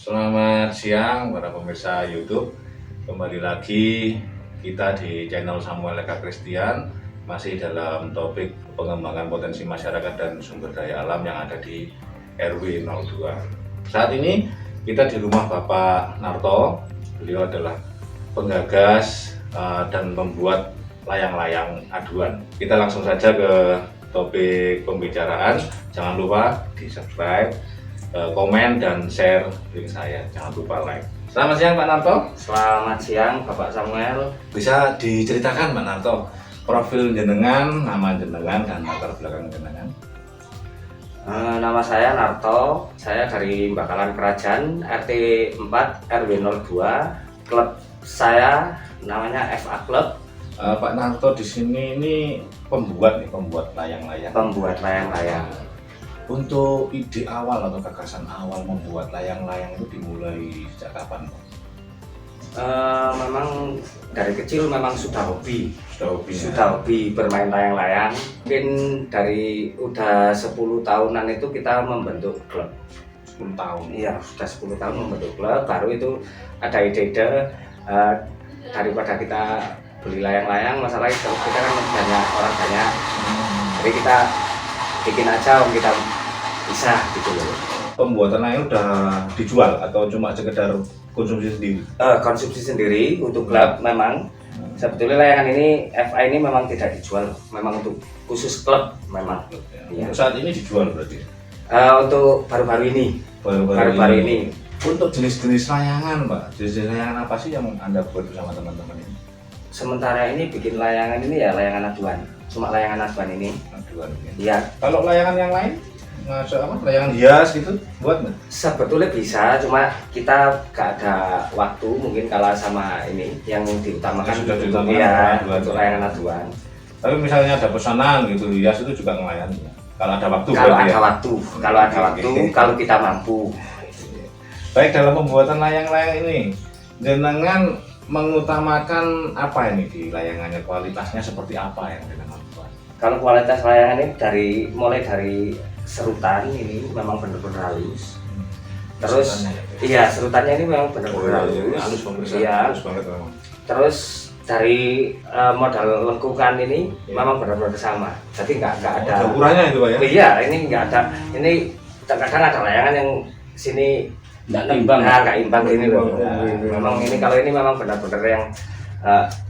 Selamat siang para pemirsa YouTube. Kembali lagi kita di channel Samuel Eka Christian, masih dalam topik pengembangan potensi masyarakat dan sumber daya alam yang ada di RW 02. Saat ini kita di rumah Bapak Narto. Beliau adalah penggagas dan membuat layang-layang aduan. Kita langsung saja ke topik pembicaraan. Jangan lupa di subscribe, komen dan share link saya, jangan lupa like. Selamat siang Pak Narto. Selamat siang Bapak Samuel. Bisa diceritakan Pak Narto profil jenengan, nama jenengan dan latar belakang jenengan? Nama saya Narto, saya dari Bakalan Kerajaan, RT 4 RW 02. Klub saya namanya FA Club. Pak Narto di sini ini pembuat layang-layang. Pembuat layang-layang. Untuk ide awal atau gagasan awal membuat layang-layang itu dimulai sejak kapan, Pak? Memang dari kecil memang sudah hobi. Hobinya? Sudah hobi bermain layang-layang. Mungkin dari udah 10 tahunan itu kita membentuk klub. 10 tahun? Iya, sudah 10 tahun membentuk klub. Baru itu ada ide-ide daripada kita beli layang-layang, masalahnya kita kan banyak orang banyak. Jadi kita bikin aja, om, kita bisa gitu loh. Pembuatan layang udah dijual atau cuma sekedar konsumsi sendiri? Konsumsi sendiri untuk klub memang. Sebetulnya layangan ini FA ini memang tidak dijual, memang untuk khusus klub memang. Ya. Untuk saat ini dijual berarti? Untuk baru-baru ini. Baru-baru ini. Untuk jenis-jenis layangan, Pak, jenis-jenis layangan apa sih yang Anda buat bersama teman-teman ini? Sementara ini bikin layangan ini ya layangan aduan, cuma layangan aduan ini. Aduan ya. Iya. Kalau layangan yang lain, masuk apa? Layangan hias gitu, buat nggak? Sebetulnya bisa, cuma kita gak ada waktu mungkin kalah sama ini yang diutamakan sudah diutamakan ya, aduan, untuk layangan aduan. Tapi misalnya ada pesanan gitu, hias itu juga ngelayani ya? Kalau ada waktu. Kalau ada ya? waktu, kalau kita mampu. Baik, dalam pembuatan layang-layang ini, jenengan mengutamakan apa ini di layangannya, kualitasnya seperti apa yang jenengan buat? Kalau kualitas layangan ini mulai dari serutan ini memang benar-benar halus. Terus iya, serutannya ini memang benar-benar halus. Iya. Halus banget memang. Terus dari modal lengkungan ini memang benar-benar sama. Jadi nggak ada ukurannya itu, Pak ya? Iya, ini nggak ada. Ini kadang ada layangan yang sini nggak imbang ini loh. Memang ini kalau ini memang benar-benar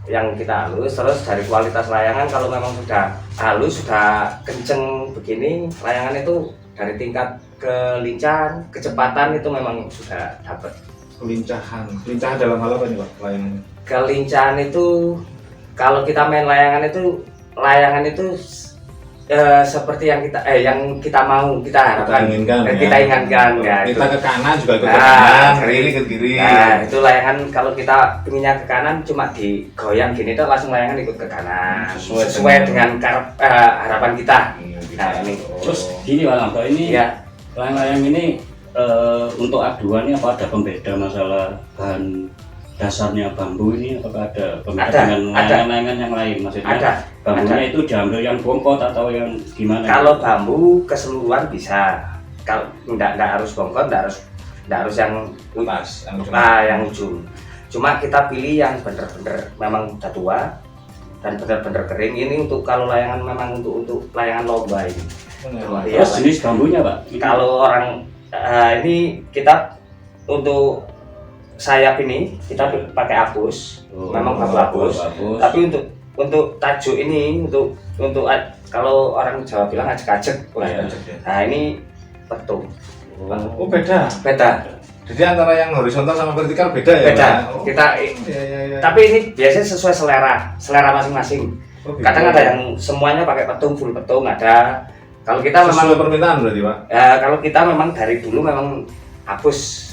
yang kita halus. Terus dari kualitas layangan kalau memang sudah halus, sudah kenceng begini, layangan itu dari tingkat kelincahan, kecepatan itu memang sudah dapat. Kelincahan dalam hal apa nih, Pak, layangannya? Kelincahan itu kalau kita main layangan itu seperti yang kita mau, kita harapkan, kita inginkan ya. Kita ke kanan juga ke kanan, ke kiri ke kiri. Nah, itu layangan kalau kita inginnya ke kanan cuma digoyang gini tuh langsung layangan ikut ke kanan sesuai dengan harapan kita. Nah, ini. Terus gini Pak Narto, ini ya, layang-layang ini untuk aduannya apa ada pembeda masalah bahan dasarnya bambu ini, apakah ada pembeda dengan layangan-layangan yang lain? Maksudnya ada. Bambunya itu diambil yang bongkot atau yang gimana? Kalau bambu keseluruhan bisa. Kalau enggak harus bongkot, enggak harus yang Pas, yang ujung. Cuma kita pilih yang bener-bener memang udah tua dan bener-bener kering. Ini untuk kalau layangan memang untuk layangan lomba ini. Terus jenis bambunya, Pak? Kalau orang ini kita untuk sayap ini kita pakai apus, memang bambu apus. Tapi untuk tajuk ini untuk kalau orang Jawa bilang ajek-ajek. Nah, ini petung. Oh, beda. Jadi antara yang horizontal sama vertikal beda ya? Beda. Oh. Kita Ya. tapi ini biasanya sesuai selera masing-masing. Kadang ada yang semuanya pakai petung, full petung ada. Kalau kita sesuai memang permintaan berarti, Pak? kalau kita memang dari dulu memang apus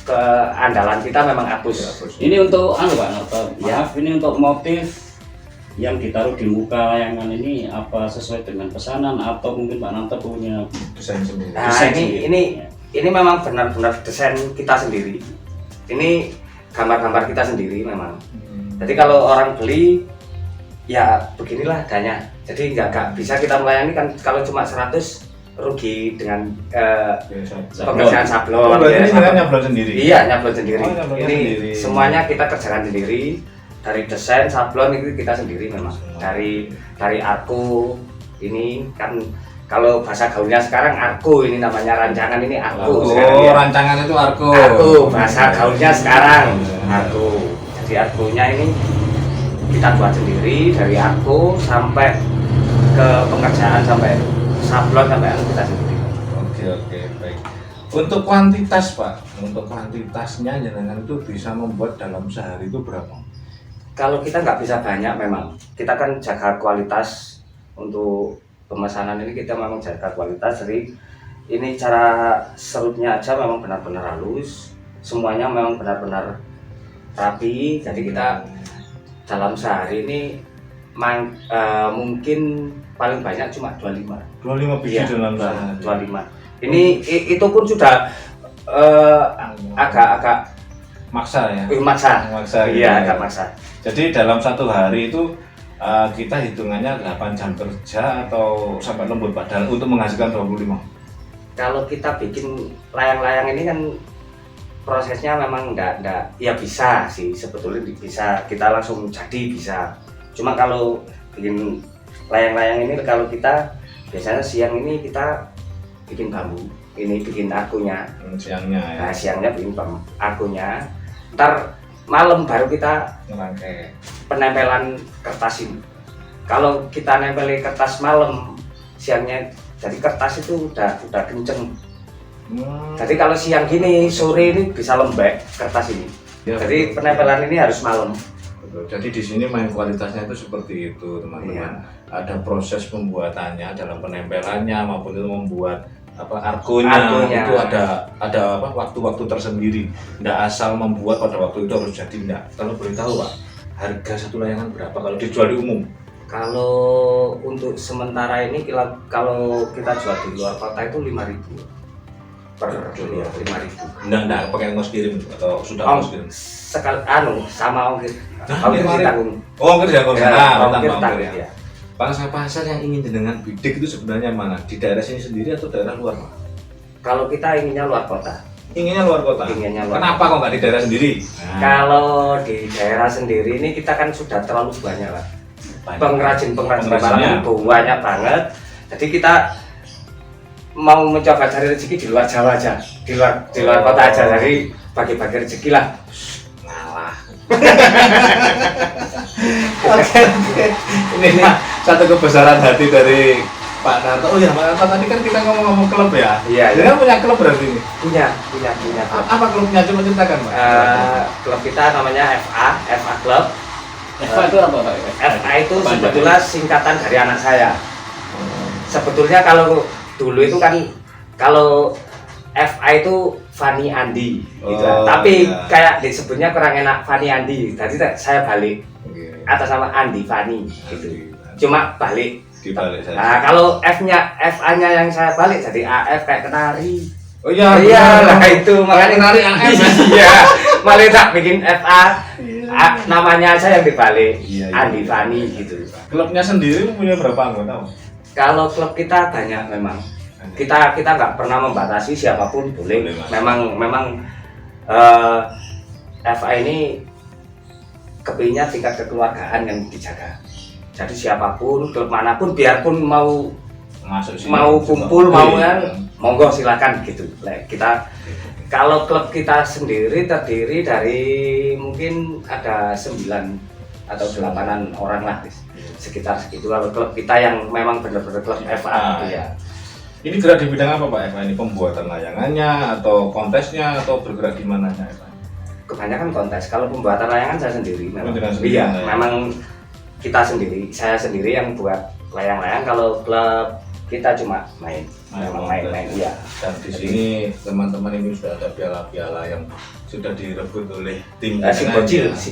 ke andalan kita memang apus. Ini untuk Pak Narto, maaf, ini untuk motif yang ditaruh di muka layangan ini apa sesuai dengan pesanan atau mungkin Pak Narto punya Desain sendiri? Nah, ini memang benar-benar desain kita sendiri. Ini gambar-gambar kita sendiri memang. Jadi kalau orang beli ya beginilah adanya. Jadi nggak bisa kita melayani kan, kalau cuma 100 rugi dengan Sablon. pengerjaan sablon. Berarti ini ya, sebenarnya nyablon sendiri. Iya, nyablon sendiri. Oh, nyablonnya Ini sendiri. semuanya kita kerjakan sendiri. Dari desain sablon itu kita sendiri memang. Dari arko ini kan kalau bahasa gaulnya sekarang arko, ini namanya rancangan ini arko. sekarang ya. Rancangan itu arko. Arko bahasa gaulnya sekarang arko. Jadi arkonya ini kita buat sendiri dari arko sampai ke pengerjaan sampai sablon sampai kita sendiri. Oke, baik. Untuk kuantitas Pak, untuk kuantitasnya jenengan itu bisa membuat dalam sehari itu berapa? Kalau kita nggak bisa banyak memang, kita kan jaga kualitas untuk pemesanan ini, kita memang jaga kualitas. Jadi ini cara serutnya aja memang benar-benar halus, semuanya memang benar-benar rapi. Jadi kita dalam sehari ini mungkin paling banyak cuma 25. 25 biji Iya, dalam sehari. 25. Ini itu pun sudah agak Maksa ya. maksa. Maksa. Iya, agak maksa. Jadi dalam satu hari itu kita hitungannya 8 jam kerja atau sampai lembur padahal untuk menghasilkan 25. Kalau kita bikin layang-layang ini kan prosesnya memang enggak ya bisa sih sebetulnya bisa kita langsung jadi bisa. Cuma kalau bikin layang-layang ini kalau kita biasanya siang ini kita bikin bambu, ini bikin akunya. Siangnya ya. Nah, siangnya bikin akunya. Ntar malam baru kita Ngerangkai. penempelan kertas ini. Kalau kita nempelin kertas malam, siangnya jadi kertas itu udah kenceng. Jadi kalau siang gini, sore ini bisa lembek kertas ini. Ya, Jadi betul. penempelan ini harus malam. Betul. Jadi di sini main kualitasnya itu seperti itu teman-teman. Ada proses pembuatannya dalam penempelannya maupun itu membuat argonya itu ada apa waktu-waktu tersendiri. Tidak asal membuat pada waktu itu harus jadi enggak. Kalau boleh tahu Pak, harga satu layangan berapa kalau dijual di umum? Kalau untuk sementara ini kalau kita jual di luar kota itu 5.000 per ya, 5.000. Enggak pakai ongkos kirim atau sudah ongkos kirim? Sekali sama ongkir. Nah, Ongkir 5.000. ditanggung. Oh, ongkir ya, ongkir. Ongkir tanggung ya. ya. Pasar-pasar yang ingin jenengan bidik itu sebenarnya mana? Di daerah sini sendiri atau daerah luar Pak? Kalau kita inginnya luar kota. Inginnya luar kota. Inginnya luar Kenapa kok nggak di daerah sendiri? Kalau di daerah sendiri ini kita kan sudah terlalu banyak lah. Pengrajin Pengrajinnya. itu banyak banget. Jadi kita mau mencoba cari rezeki di luar Jawa aja, di luar kota aja. Jadi bagi-bagi rezeki lah. Ngalah. Oke. Ini satu kebesaran hati dari Pak Narto. Oh ya, Pak Narto tadi kan kita ngomong klub ya. Iya. Dia kan punya klub berarti ini. Punya. Apa klubnya? Coba ceritakan Pak. Klub kita namanya FA Club. FA itu apa Pak? FA itu sebetulnya singkatan dari anak saya. Sebetulnya kalau dulu itu kan kalau FA itu Fani Andi gitu. Tapi iya. kayak disebutnya kurang enak Fani Andi. Jadi saya balik Oke. atas nama Andi Fani gitu. Cuma balik. Dibalik saya. Nah, kalau FA-nya yang saya balik jadi AF kayak kenari. Oh iya. Iya, benar. lah itu makanya Kenari AF. Iya. Malah tak bikin FA. Namanya aja yang dibalik. Iya, iya, Andi iya. Fani gitu. Klubnya sendiri punya berapa anggota? Kalau klub kita banyak memang. Kita nggak pernah membatasi siapapun boleh. Boleh, Mas. Memang FA ini kepingnya tingkat kekeluargaan yang dijaga. Jadi siapapun, klub manapun, biarpun mau Masuk sini. mau kumpul, Juga mau boleh, kan, ya. monggo silakan gitu. Kita kalau klub kita sendiri terdiri dari mungkin ada 9 atau 8-an orang lah, sekitar segitu. Kalau klub kita yang memang benar-benar klub FA gitu ya. Ini gerak di bidang apa Pak Eva? Ini pembuatan layangannya atau kontesnya atau bergerak di mananya Eva? Kebanyakan kontes. Kalau pembuatan layangan saya sendiri memang. Dengan sendiri, Iya, ya. memang kita sendiri, saya sendiri yang buat layang-layang. Kalau klub kita cuma main, memang main-main. Iya. Dan di sini teman-teman ini sudah ada piala-piala yang sudah direbut oleh tim Si Bocil. Ini si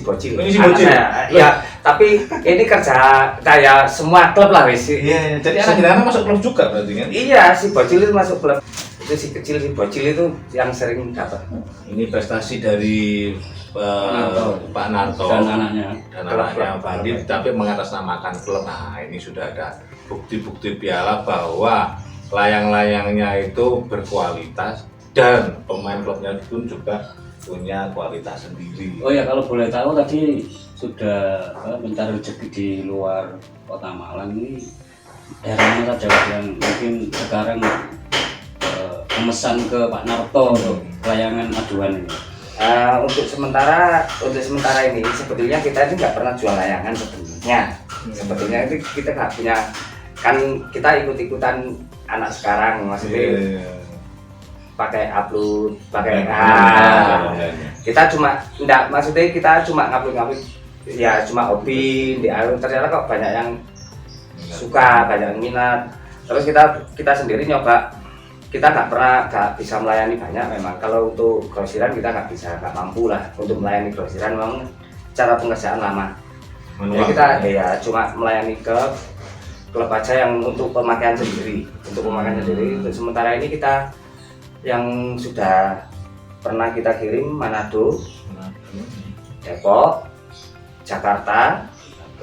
Anak Bocil. saya. Ya, tapi ini kerja kayak semua klub lah wis. Iya, jadi anak jenengan masuk klub juga berarti kan? Iya, si Bocil itu masuk klub. Itu si kecil si Bocil itu yang sering dapat. Ini prestasi dari Pak Narto Dan anaknya. dan anaknya Bandit, tapi mengatasnamakan klub. Nah, ini sudah ada bukti-bukti piala bahwa layang-layangnya itu berkualitas dan pemain klubnya pun juga punya kualitas sendiri. Oh ya, kalau boleh tahu tadi sudah mencari rezeki di luar kota Malang ini daerah mana saja Pak, yang mungkin sekarang memesan ke Pak Narto untuk layangan aduan ini? Untuk sementara ini sebetulnya kita ini nggak pernah jual layangan sebetulnya. Sebetulnya itu kita nggak punya, kan kita ikut-ikutan anak sekarang, maksudnya pakai upload, pakai kita cuma enggak, maksudnya kita cuma ngupload ya, cuma hobi di ternyata kok banyak yang suka, banyak yang minat. Terus kita sendiri nyoba, kita nggak bisa melayani banyak memang. Kalau untuk grosiran kita nggak mampu lah untuk melayani grosiran, memang cara pengerjaan lama. Jadi kita ya cuma melayani ke klub aja yang untuk pemakaian sendiri, Untuk sementara ini kita yang sudah pernah kita kirim Manado, Depok, Jakarta.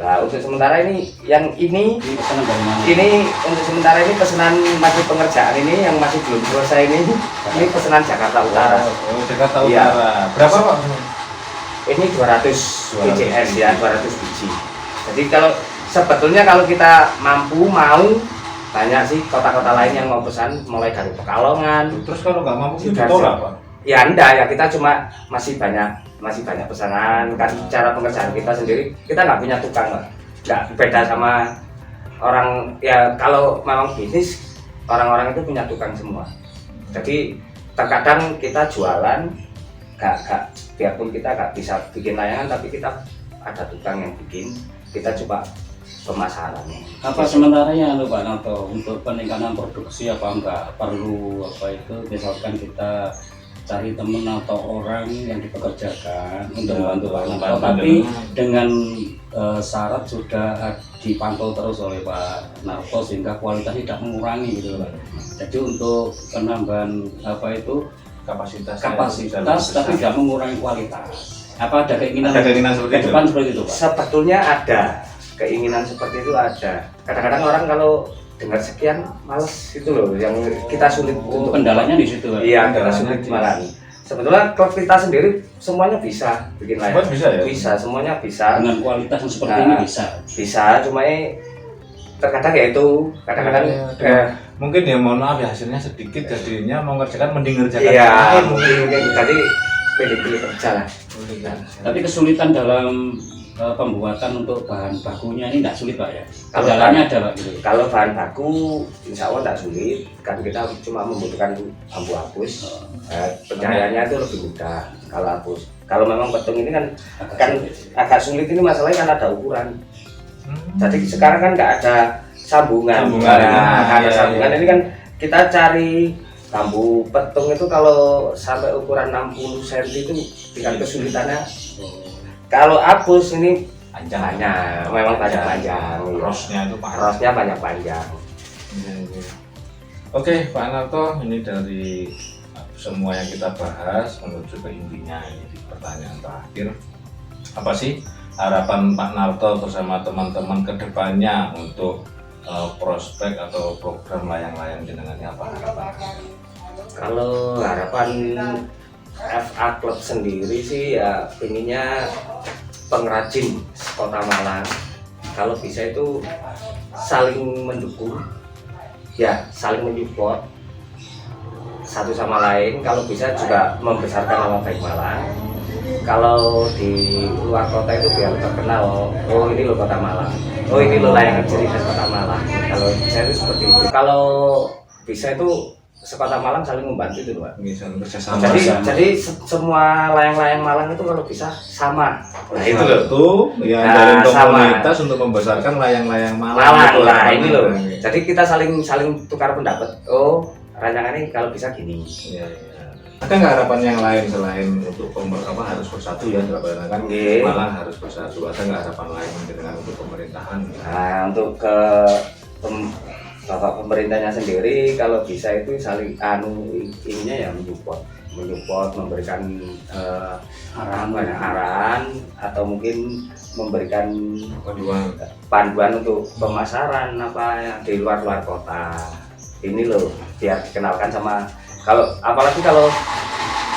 Nah, untuk sementara ini yang ini untuk sementara ini pesanan masih pengerjaan ini yang masih belum selesai ini pesanan Jakarta Utara. Oh, Jakarta Utara. Iya. Berapa Pak? Ini 200 BCM ya, 200 biji. Jadi kalau sebetulnya kalau kita mau banyak sih kota-kota lain yang mau pesan, mulai dari Pekalongan. Terus kalau nggak mampu itu ditolak Pak? Ya enggak ya, kita cuma masih banyak pesanan kan. Cara pengerjaan kita sendiri, kita nggak punya tukang, nggak beda sama orang ya. Kalau memang bisnis, orang-orang itu punya tukang semua. Jadi terkadang kita jualan gak biarpun kita nggak bisa bikin layangan, tapi kita ada tukang yang bikin, kita coba pemasarannya. Apa sementaranya Pak Narto untuk peningkatan produksi, apa enggak perlu apa itu misalkan kita cari teman atau orang yang dipekerjakan untuk membantu Pak Narto, tapi dengan syarat sudah dipantau terus oleh Pak Narto sehingga kualitas tidak mengurangi gitu Pak. Jadi untuk penambahan apa itu kapasitas tapi tidak mengurangi kualitas. Apa ada keinginan seperti itu? Depan seperti itu Pak? Sebetulnya ada keinginan seperti itu, ada. Kadang-kadang orang kalau dengar sekian males itu loh, yang kita sulit untuk kendalanya di situ. Iya, kita sulit malah. Sebetulnya klub kita sendiri semuanya bisa bikin layangan. Bisa ya? Bisa, semuanya bisa. Dengan kualitas yang seperti ini bisa. Bisa, cuma terkadang ya itu kadang-kadang mungkin ya mohon maaf ya, hasilnya sedikit, jadinya mau ngerjakan mending ngerjakan. Iya, mungkin jadi pilih-pilih kerja lah. Tapi kesulitan dalam pembuatan untuk bahan bakunya ini tidak sulit Pak ya? Kendalanya ada Pak gitu? Kalau bahan baku insya Allah tidak sulit, kan kita cuma membutuhkan bambu hapus. Pencahayaannya itu lebih mudah kalau hapus. Kalau memang petung ini kan agak sulit, ini masalahnya kan ada ukuran. Jadi sekarang kan nggak ada sambungan. Ada sambungan ini kan kita cari bambu petung itu kalau sampai ukuran 60 cm itu tinggal kesulitannya. Kalau hapus ini panjangnya memang banyak panjang. Rosnya itu rosnya banyak panjang. Oke Pak Narto, ini dari semua yang kita bahas menuju ke intinya ini di pertanyaan terakhir. Apa sih harapan Pak Narto bersama teman-teman ke depannya untuk prospek atau program layang-layang jenengannya apa harapan? Kalau harapan FA Club sendiri sih ya inginnya pengrajin Kota Malang kalau bisa itu saling mendukung ya, saling menyupport satu sama lain. Kalau bisa juga membesarkan nama baik Malang. Kalau di luar kota itu biar terkenal, oh ini loh Kota Malang, oh ini loh layangan ciri khas Kota Malang. Kalau saya itu seperti itu. Kalau bisa itu Sekota Malang saling membantu itu Pak. Jadi semua layang-layang Malang itu kalau bisa sama. Nah itu loh tuh yang dari komunitas sama. Untuk membesarkan layang-layang Malang. Nah ini loh. Jadi kita saling tukar pendapat. Oh rancangan ini kalau bisa gini. Iya. Ada nggak harapan yang lain selain untuk harus bersatu ya, kan Malang harus bersatu. Ada nggak harapan lain dengan untuk pemerintahan? Nah untuk ke Bapak pemerintahnya sendiri kalau bisa itu saling ininya ya menyupport, memberikan arahan atau mungkin memberikan panduan untuk pemasaran apa yang di luar kota. ini loh, biar dikenalkan sama, kalau apalagi kalau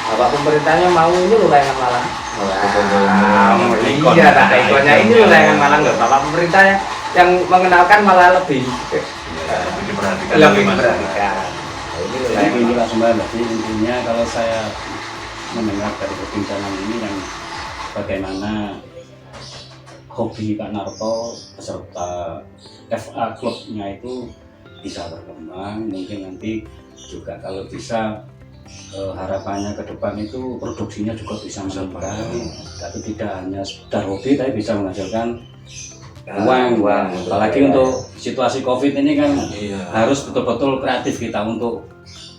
bapak pemerintahnya mau ini loh layangan Malang. Iya, tak ikonnya ini loh layangan Malang loh. Bapak pemerintahnya yang mengenalkan malah lebih Lebih diperhatikan. lebih Mas. diperhatikan. Nah, ini loh Jadi layangan inilah sebenarnya. Jadi intinya kalau saya mendengar dari perbincangan ini yang bagaimana hobi Pak Narto beserta FA klubnya itu bisa berkembang, mungkin nanti juga kalau bisa harapannya ke depan itu produksinya juga bisa meningkat, tapi tidak hanya sekedar hobi tapi bisa menghasilkan uang. Apalagi untuk situasi COVID ini kan Iya. harus betul-betul kreatif kita untuk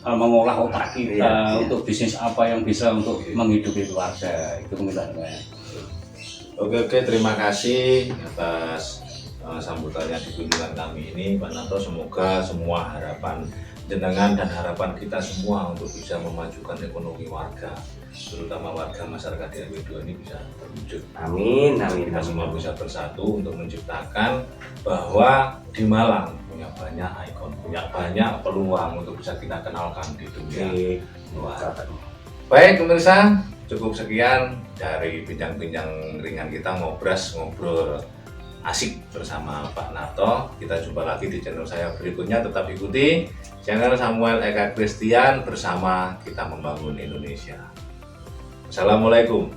mengolah otak kita untuk bisnis apa yang bisa untuk menghidupi keluarga itu misalnya. Oke, terima kasih atas sambutannya di kunjungan kami ini Pak Narto. Semoga semua harapan jenengan dan harapan kita semua untuk bisa memajukan ekonomi warga, terutama warga masyarakat di RW 2 ini bisa terwujud. Amin, amin, Kita amin. semua bisa bersatu untuk menciptakan bahwa di Malang punya banyak ikon, punya banyak peluang untuk bisa kita kenalkan di dunia luar. Baik pemirsa, cukup sekian dari bincang-bincang ringan kita, ngobrol asik bersama Pak Narto. Kita jumpa lagi di channel saya berikutnya. Tetap ikuti channel Samuel Eka Christian bersama kita membangun Indonesia. Assalamualaikum.